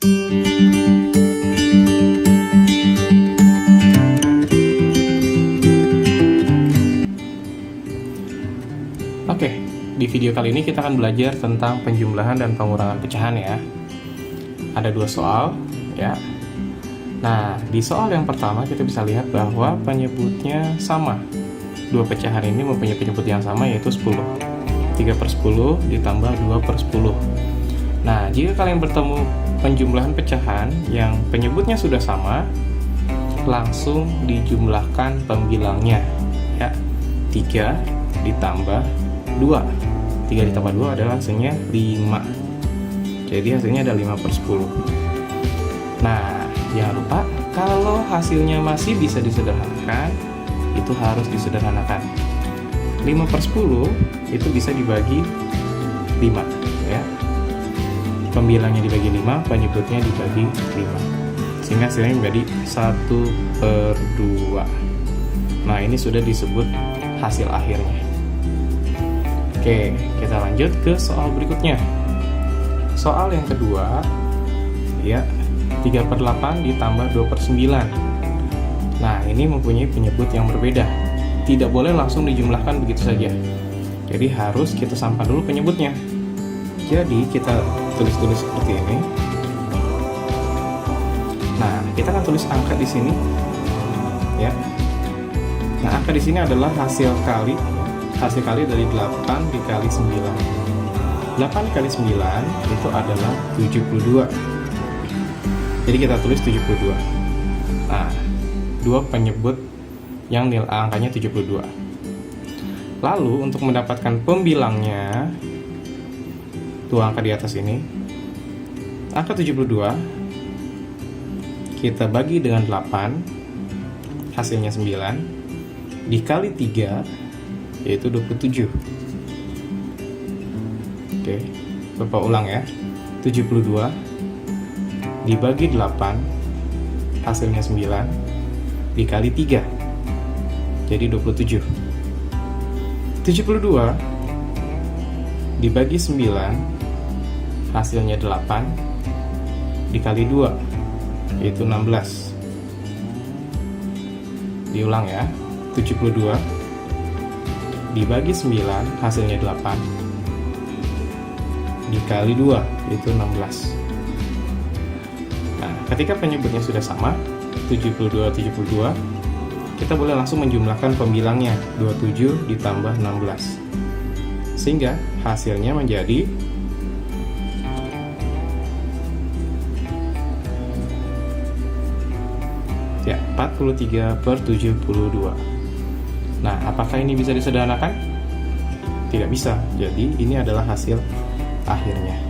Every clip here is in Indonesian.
Oke, di video kali ini kita akan belajar tentang penjumlahan dan pengurangan pecahan ya. Ada dua soal ya. Nah, di soal yang pertama kita bisa lihat bahwa penyebutnya sama. Dua pecahan ini mempunyai penyebut yang sama, yaitu 10. 3/10 ditambah 2/10. Nah, jika kalian bertemu penjumlahan pecahan yang penyebutnya sudah sama, langsung dijumlahkan pembilangnya ya. 3 ditambah 2. 3 ditambah 2 adalah hasilnya 5. Jadi hasilnya ada 5/10. Nah, jangan lupa kalau hasilnya masih bisa disederhanakan, itu harus disederhanakan. 5/10 itu bisa dibagi 5 ya. Pembilangnya dibagi 5, penyebutnya dibagi 5, sehingga hasilnya menjadi 1/2. Nah, ini sudah disebut hasil akhirnya. Oke, kita lanjut ke soal berikutnya. Soal yang kedua ya, 3/8 ditambah 2/9. Nah, ini mempunyai penyebut yang berbeda. Tidak boleh langsung dijumlahkan begitu saja. Jadi harus kita sampan dulu penyebutnya. Jadi kita tulis seperti ini. Nah, kita akan tulis angka di sini ya. Nah, angka di sini adalah hasil kali dari 8 dikali 9. 8 dikali 9 itu adalah 72. Jadi kita tulis 72. Nah, dua penyebut yang angkanya 72. Lalu untuk mendapatkan pembilangnya, dua angka di atas ini, angka 72 kita bagi dengan 8, hasilnya 9, dikali 3 yaitu 27. Oke, Bapak ulang ya. 72 dibagi 8, hasilnya 9, dikali 3 jadi 27. 72 dibagi 9, hasilnya 8, dikali 2 yaitu 16. Diulang ya. 72 dibagi 9, hasilnya 8, dikali 2 yaitu 16. Nah, ketika penyebutnya sudah sama, 72, kita boleh langsung menjumlahkan pembilangnya. 27 ditambah 16, sehingga hasilnya menjadi 43/72. Nah, apakah ini bisa disederhanakan? Tidak bisa. Jadi ini adalah hasil akhirnya.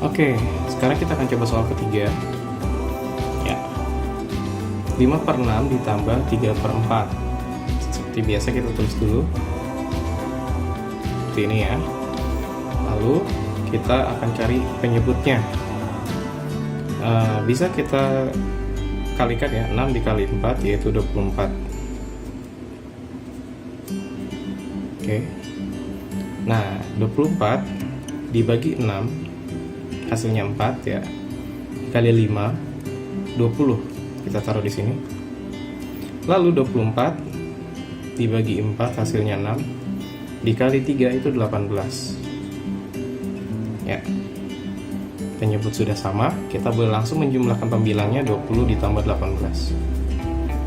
Oke, sekarang kita akan coba soal ketiga ya. 5/6 ditambah 3/4. Seperti biasa kita tulis dulu seperti ini ya. Lalu kita akan cari penyebutnya. Bisa kita kalikan ya. 6 dikali 4 yaitu 24. Oke. Nah, 24 dibagi 6, hasilnya 4 ya, kali 5, 20. Kita taruh di sini. Lalu 24 dibagi 4, hasilnya 6, dikali 3 itu 18 ya. Penyebut sudah sama, kita boleh langsung menjumlahkan pembilangnya. 20 ditambah 18,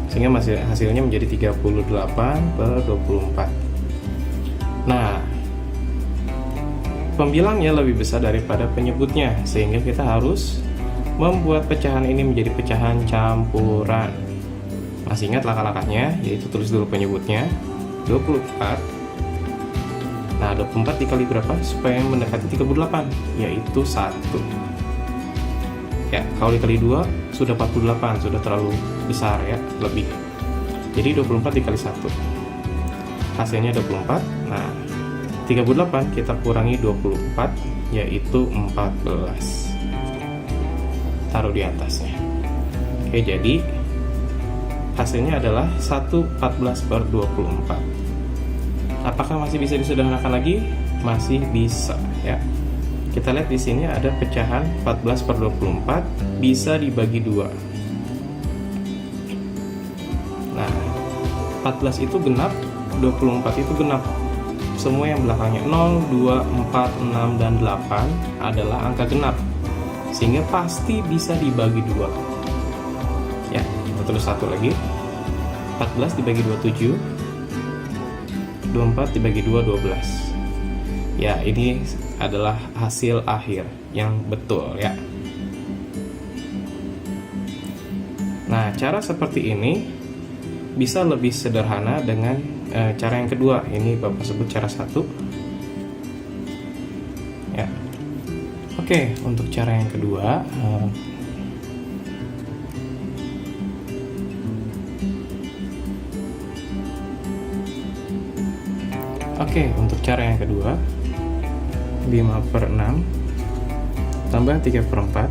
sehingga hasilnya menjadi 38/24. Nah, pembilangnya lebih besar daripada penyebutnya, sehingga kita harus membuat pecahan ini menjadi pecahan campuran. Masih ingat langkah-langkahnya, yaitu tulis dulu penyebutnya 24. Nah, 24 dikali berapa supaya mendekati 38, yaitu 1 ya. Kalau dikali 2 sudah 48, sudah terlalu besar ya, lebih. Jadi 24 dikali 1, hasilnya 24. Nah, 38 kita kurangi 24 yaitu 14. Taruh di atasnya. Oke, jadi hasilnya adalah 1/14/24. Apakah masih bisa disederhanakan lagi? Masih bisa ya. Kita lihat di sini ada pecahan 14 per 24 bisa dibagi 2. Nah, 14 itu genap, 24 itu genap. Semua yang belakangnya 0, 2, 4, 6, dan 8 adalah angka genap, sehingga pasti bisa dibagi 2. Ya, kita tulis satu lagi. 14 dibagi 2, 7. 24 dibagi 2, 12. Ya, ini adalah hasil akhir yang betul ya. Nah, cara seperti ini bisa lebih sederhana dengan cara yang kedua. Ini Bapak sebut cara 1 ya. Oke, untuk cara yang kedua untuk cara yang kedua 5 per 6 tambah 3 per 4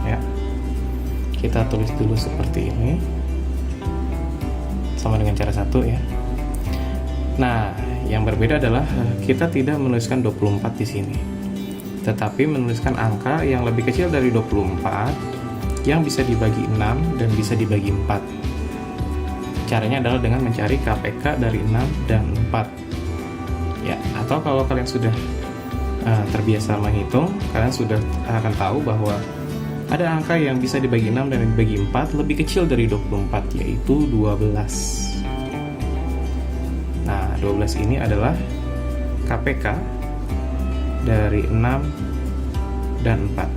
ya. Kita tulis dulu seperti ini, sama dengan cara 1 ya. Nah, yang berbeda adalah kita tidak menuliskan 24 di sini, tetapi menuliskan angka yang lebih kecil dari 24 yang bisa dibagi 6 dan bisa dibagi 4. Caranya adalah dengan mencari KPK dari 6 dan 4 ya. Atau kalau kalian sudah terbiasa menghitung, kalian sudah akan tahu bahwa ada angka yang bisa dibagi 6 dan dibagi 4 lebih kecil dari 24, yaitu 12. Nah, 12 ini adalah KPK dari 6 dan 4.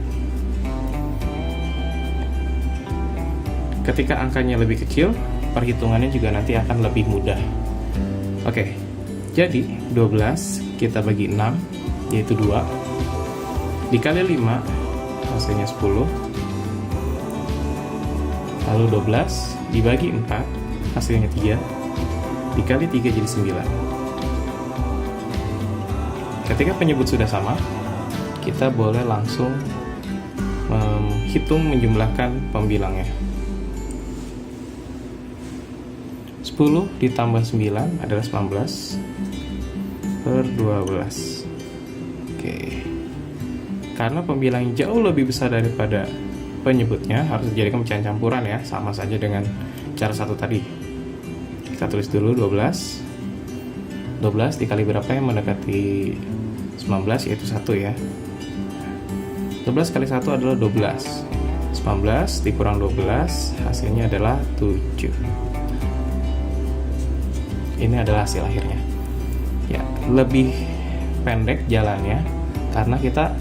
Ketika angkanya lebih kecil, perhitungannya juga nanti akan lebih mudah. Oke, jadi 12 kita bagi 6, yaitu 2, dikali 5 hasilnya 10, lalu 12 dibagi 4 hasilnya 3, dikali 3 jadi 9. Ketika penyebut sudah sama, kita boleh langsung menghitung menjumlahkan pembilangnya. 10 ditambah 9 adalah 19 per 12. Oke. Karena pembilang jauh lebih besar daripada penyebutnya, harus dijadikan pecahan campuran ya, sama saja dengan cara 1 tadi. Kita tulis dulu 12. 12 dikali berapa yang mendekati 19, yaitu 1 ya. 12 kali 1 adalah 12. 19 dikurang 12 hasilnya adalah 7. Ini adalah hasil akhirnya. Ya, lebih pendek jalannya karena kita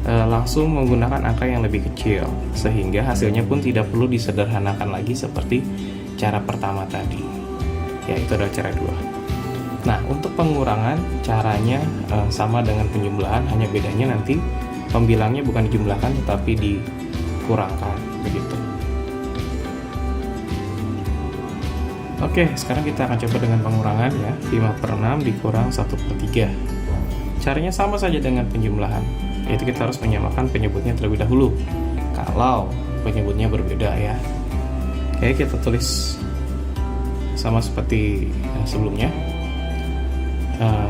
langsung menggunakan angka yang lebih kecil, sehingga hasilnya pun tidak perlu disederhanakan lagi seperti cara pertama tadi. Ya, itu adalah cara 2. Nah, untuk pengurangan caranya sama dengan penjumlahan, hanya bedanya nanti pembilangnya bukan dijumlahkan tetapi dikurangkan, begitu. Oke, sekarang kita akan coba dengan pengurangan ya. 5 per 6 dikurang 1 per 3. Caranya sama saja dengan penjumlahan, yaitu kita harus menyamakan penyebutnya terlebih dahulu kalau penyebutnya berbeda ya. Oke, kita tulis sama seperti sebelumnya,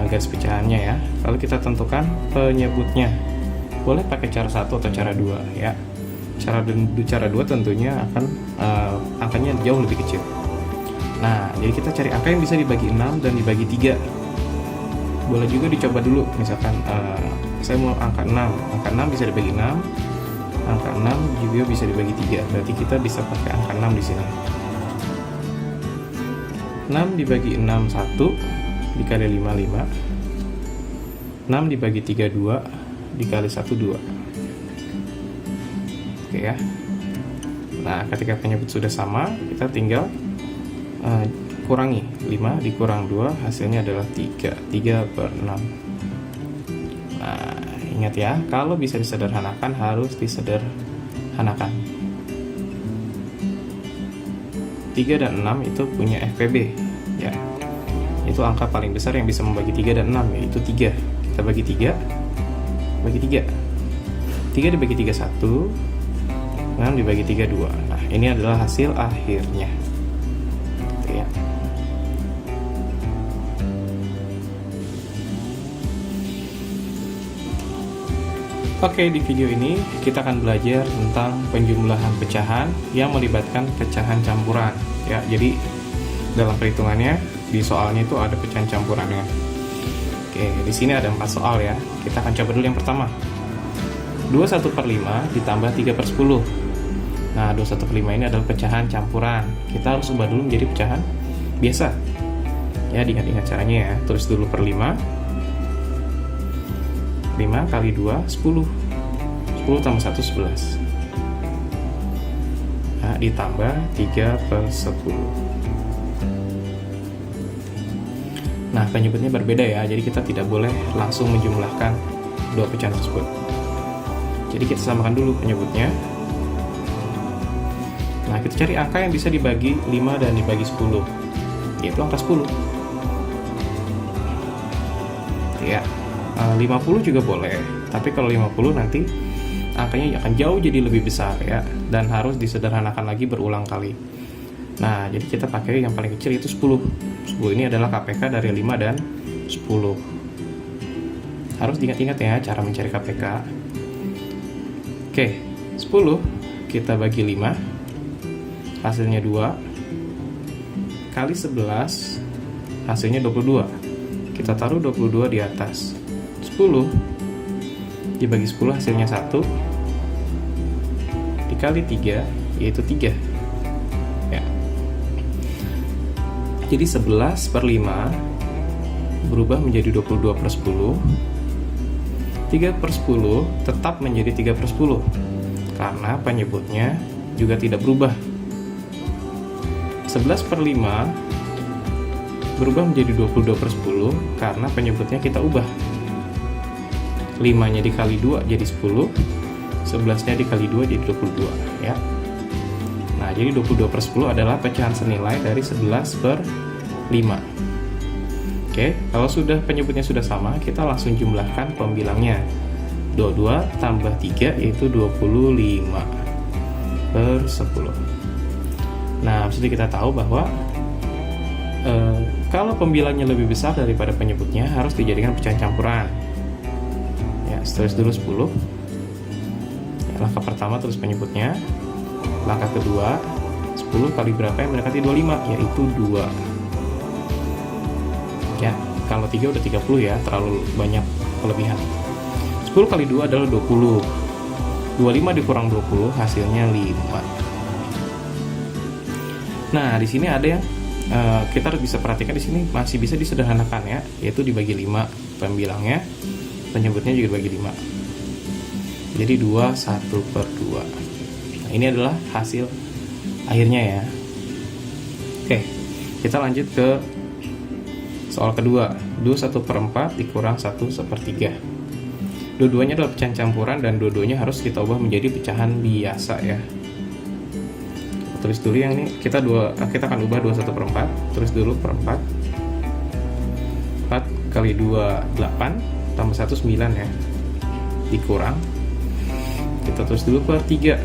garis pecahannya ya. Lalu kita tentukan penyebutnya. Boleh pakai cara 1 atau cara 2 ya. Cara 2 tentunya akan angkanya jauh lebih kecil. Nah, jadi kita cari angka yang bisa dibagi 6 dan dibagi 3. Boleh juga dicoba dulu, misalkan saya mau angka 6. Angka 6 bisa dibagi 6. Angka 6 juga bisa dibagi 3. Berarti kita bisa pakai angka 6 di sini. 6 dibagi 6 1, dikali 5 5. 6 dibagi 3 2, dikali 1 2. Oke ya. Nah, ketika penyebut sudah sama, kita tinggal kurangi 5 dikurang 2 hasilnya adalah 3 per 6. Nah, ingat ya, kalau bisa disederhanakan harus disederhanakan. 3 dan 6 itu punya FPB ya. Itu angka paling besar yang bisa membagi 3 dan 6, yaitu 3. Kita bagi 3, bagi 3. 3 dibagi 3 1, 6 dibagi 3 2. Nah, ini adalah hasil akhirnya. Ya. Oke, di video ini kita akan belajar tentang penjumlahan pecahan yang melibatkan pecahan campuran. Ya, jadi dalam perhitungannya di soalnya itu ada pecahan campurannya. Oke, di sini ada 4 soal ya. Kita akan coba dulu yang pertama. 21/5 ditambah 3/10. Nah, 21/5 ini adalah pecahan campuran. Kita harus ubah dulu menjadi pecahan biasa. Ya, diingat-ingat caranya ya. Tulis dulu per 5. 5 kali 2, 10. 10 tambah 1, 11. Nah, ditambah 3/10. Nah, penyebutnya berbeda ya. Jadi kita tidak boleh langsung menjumlahkan dua pecahan tersebut. Jadi kita samakan dulu penyebutnya. Nah, kita cari angka yang bisa dibagi 5 dan dibagi 10, yaitu angka 10. Ya, 50 juga boleh, tapi kalau 50 nanti angkanya akan jauh jadi lebih besar ya, dan harus disederhanakan lagi berulang kali. Nah, jadi kita pakai yang paling kecil, itu 10. 10 ini adalah KPK dari 5 dan 10. Harus diingat-ingat ya cara mencari KPK. Oke, 10 kita bagi 5, hasilnya 2, kali 11, hasilnya 22. Kita taruh 22 di atas. 10 dibagi 10 hasilnya 1, dikali 3 yaitu 3 ya. Jadi 11/5 berubah menjadi 22/10. 3/10 tetap menjadi 3/10 karena penyebutnya juga tidak berubah. 11/5 berubah menjadi 22/10 karena penyebutnya kita ubah. 5-nya dikali 2 jadi 10, 11-nya dikali 2 jadi 22 ya. Nah, jadi 22/10 adalah pecahan senilai dari 11/5. Oke, kalau sudah penyebutnya sudah sama, kita langsung jumlahkan pembilangnya. 22 tambah 3 yaitu 25/10. Nah, mesti kita tahu bahwa kalau pembilangnya lebih besar daripada penyebutnya harus dijadikan pecahan campuran. Ya, tulis dulu 10. Ya, langkah pertama tulis penyebutnya. Langkah kedua, 10 kali berapa yang mendekati 25, yaitu 2. Ya, kalau 3 udah 30 ya, terlalu banyak kelebihan. 10 kali 2 adalah 20. 25 dikurang 20 hasilnya 5. Nah, di sini ada yang kita harus bisa perhatikan, di sini masih bisa disederhanakan ya, yaitu dibagi 5 pembilangnya, penyebutnya juga dibagi 5. Jadi 2 1/2. Nah, ini adalah hasil akhirnya ya. Oke, kita lanjut ke soal kedua. 21/4 dikurang 1/3. Dua-duanya adalah pecahan campuran dan dua-duanya harus kita ubah menjadi pecahan biasa ya. Tulis dulu yang ini, kita akan ubah 21/4. Tulis dulu per 4. 4 kali 2 8 tambah 1 9 ya. Dikurang, kita tulis dulu per 3.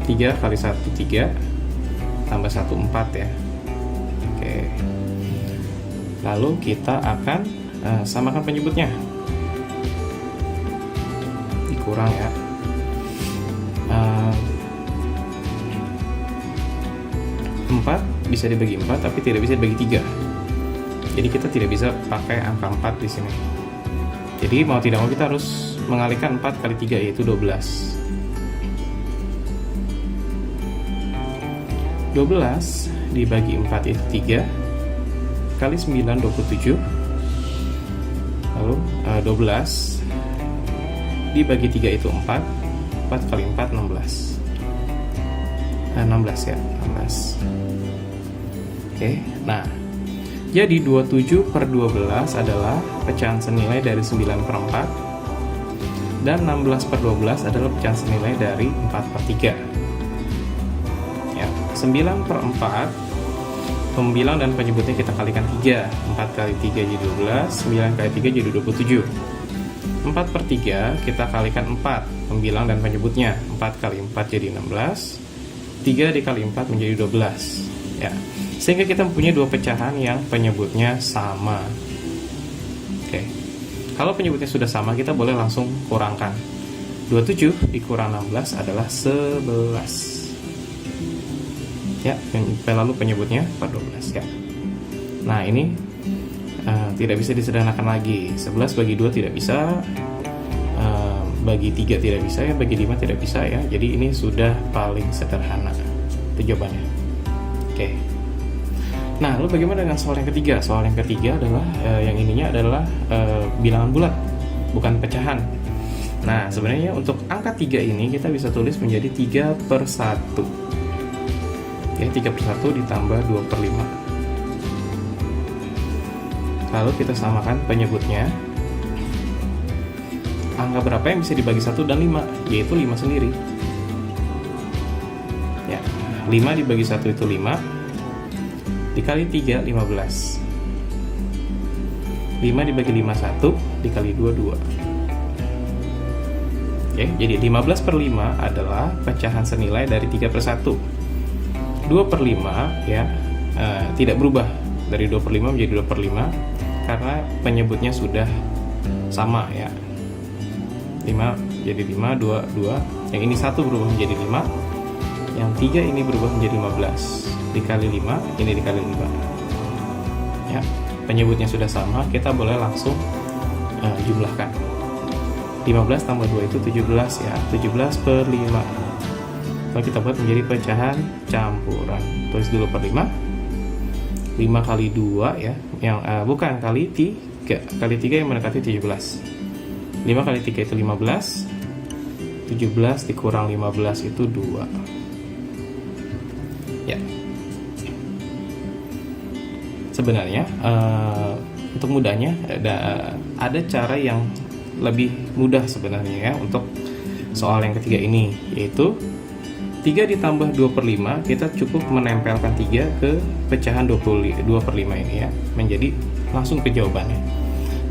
3 kali 1 3 tambah 1 4 ya. Oke. Lalu kita akan samakan penyebutnya. Dikurang ya. 4 bisa dibagi 4 tapi tidak bisa dibagi 3. Jadi kita tidak bisa pakai angka 4 di sini. Jadi mau tidak mau kita harus mengalihkan 4 kali 3 yaitu 12. 12 dibagi 4 itu 3, kali 9 27. Lalu 12 dibagi 3 itu 4. 4 kali 4 16. 16 ya, 16. Oke, nah jadi 27/12 adalah pecahan senilai dari 9/4 dan 16/12 adalah pecahan senilai dari 4/3 ya. 9/4 pembilang dan penyebutnya kita kalikan 3. 4 kali 3 jadi 12, 9 kali 3 jadi 27. 4/3 kita kalikan 4 pembilang dan penyebutnya. 4 kali 4 jadi 16, 3 dikali 4 menjadi 12 ya. Sehingga kita mempunyai dua pecahan yang penyebutnya sama. Oke. Kalau penyebutnya sudah sama, kita boleh langsung kurangkan. 27 dikurang 16 adalah 11. Ya, lalu penyebutnya 14 ya. Nah, ini tidak bisa disederhanakan lagi. 11 bagi 2 tidak bisa, bagi 3 tidak bisa ya, bagi 5 tidak bisa ya. Jadi ini sudah paling sederhana itu jawabannya. Oke. Nah, lalu bagaimana dengan soal yang ketiga? Soal yang ketiga adalah yang ininya adalah bilangan bulat, bukan pecahan. Nah, sebenarnya untuk angka 3 ini kita bisa tulis menjadi 3/1. Ya, 3/1 ditambah 2/5. Lalu kita samakan penyebutnya. Angka berapa yang bisa dibagi 1 dan 5? Yaitu 5 sendiri. Ya, 5 dibagi 1 itu 5. Dikali 3, 15. 5 dibagi 5, 1. Dikali 2, 2. Oke, jadi 15/5 adalah pecahan senilai dari 3/1. 2/5 ya, tidak berubah dari 2/5 menjadi 2/5 karena penyebutnya sudah sama ya. 5 jadi 5, 2, 2. Yang ini 1 berubah menjadi 5. Yang 3 ini berubah menjadi 15. Dikali 5, ini dikali 5. Ya, penyebutnya sudah sama, kita boleh langsung jumlahkan. 15 tambah 2 itu 17 ya, 17/5. Lalu kita buat menjadi pecahan campuran. Tulis dulu per 5. 5 kali 2 ya, yang bukan kali 3. Kali 3 yang mendekati 17. 5 kali 3 itu 15. 17 dikurang 15 itu 2. Ya. Sebenarnya untuk mudahnya ada cara yang lebih mudah sebenarnya ya untuk soal yang ketiga ini, yaitu 3 ditambah 2/5, kita cukup menempelkan 3 ke pecahan 2/5 ini ya, menjadi langsung ke jawabannya.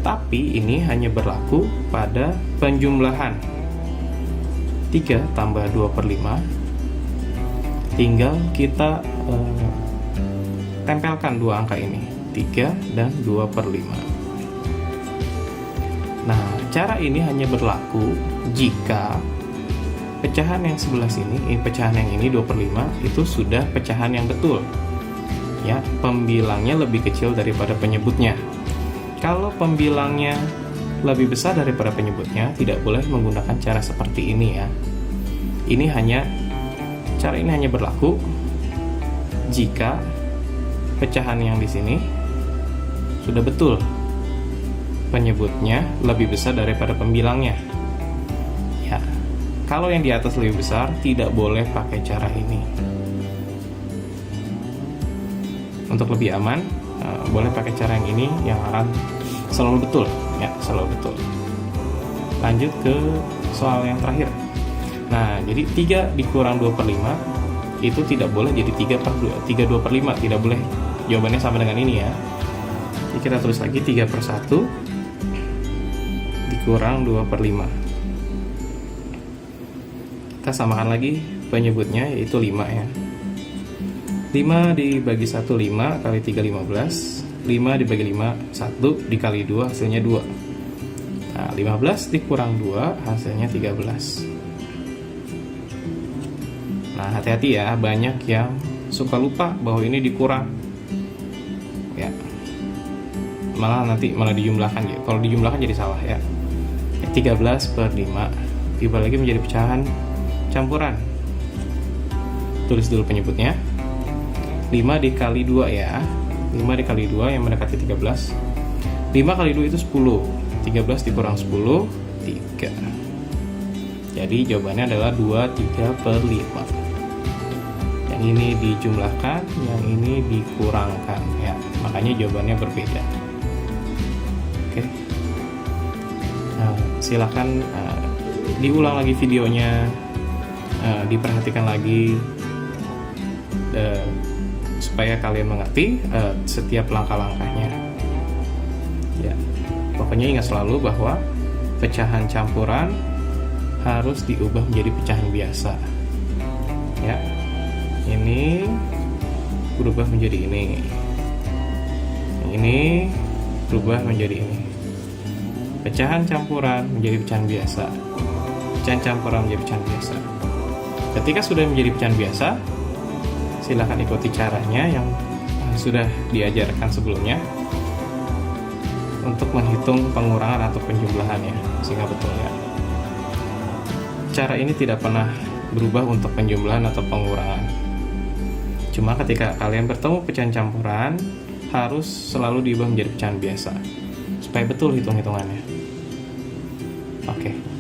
Tapi ini hanya berlaku pada penjumlahan. 3 tambah 2/5, tinggal kita tempelkan dua angka ini, 3 dan 2/5. Nah, cara ini hanya berlaku jika pecahan yang sebelah sini, pecahan yang ini 2/5 itu sudah pecahan yang betul. Ya, pembilangnya lebih kecil daripada penyebutnya. Kalau pembilangnya lebih besar daripada penyebutnya, tidak boleh menggunakan cara seperti ini ya. Cara ini hanya berlaku jika pecahan yang di sini sudah betul, penyebutnya lebih besar daripada pembilangnya. Ya, kalau yang di atas lebih besar, tidak boleh pakai cara ini. Untuk lebih aman, boleh pakai cara yang ini, yang akan selalu betul. Ya, selalu betul. Lanjut ke soal yang terakhir. Nah, jadi 3 dikurang 2/5 itu tidak boleh jadi 3/2/5, tidak boleh. Jawabannya sama dengan ini ya. Jadi kita tulis lagi 3/1 dikurang 2/5. Kita samakan lagi penyebutnya, yaitu 5 ya. 5 dibagi 1, 5 kali 3, 15. 5 dibagi 5, 1 dikali 2 hasilnya 2. Nah, 15 dikurang 2 hasilnya 13. Nah, hati-hati ya, banyak yang suka lupa bahwa ini dikurang ya, malah dijumlahkan ya. Kalau dijumlahkan jadi salah ya. 13/5 tiba lagi menjadi pecahan campuran. Tulis dulu penyebutnya. 5 dikali 2 ya. 5 dikali 2 yang mendekati 13. 5 kali 2 itu 10. 13 dikurang 10, 3. Jadi jawabannya adalah 23/5. Yang ini dijumlahkan, yang ini dikurangkan ya. Makanya jawabannya berbeda. Oke. Silakan diulang lagi videonya, diperhatikan lagi supaya kalian mengerti setiap langkah-langkahnya. Ya, pokoknya ingat selalu bahwa pecahan campuran harus diubah menjadi pecahan biasa. Ya, ini berubah menjadi ini. Yang ini berubah menjadi ini. Pecahan campuran menjadi pecahan biasa. pecahan campuran menjadi pecahan biasa. Ketika sudah menjadi pecahan biasa, silakan ikuti caranya yang sudah diajarkan sebelumnya untuk menghitung pengurangan atau penjumlahannya sehingga betul ya. Cara ini tidak pernah berubah untuk penjumlahan atau pengurangan. Cuma ketika kalian bertemu pecahan campuran, harus selalu diubah menjadi pecahan biasa supaya betul hitung-hitungannya. Oke.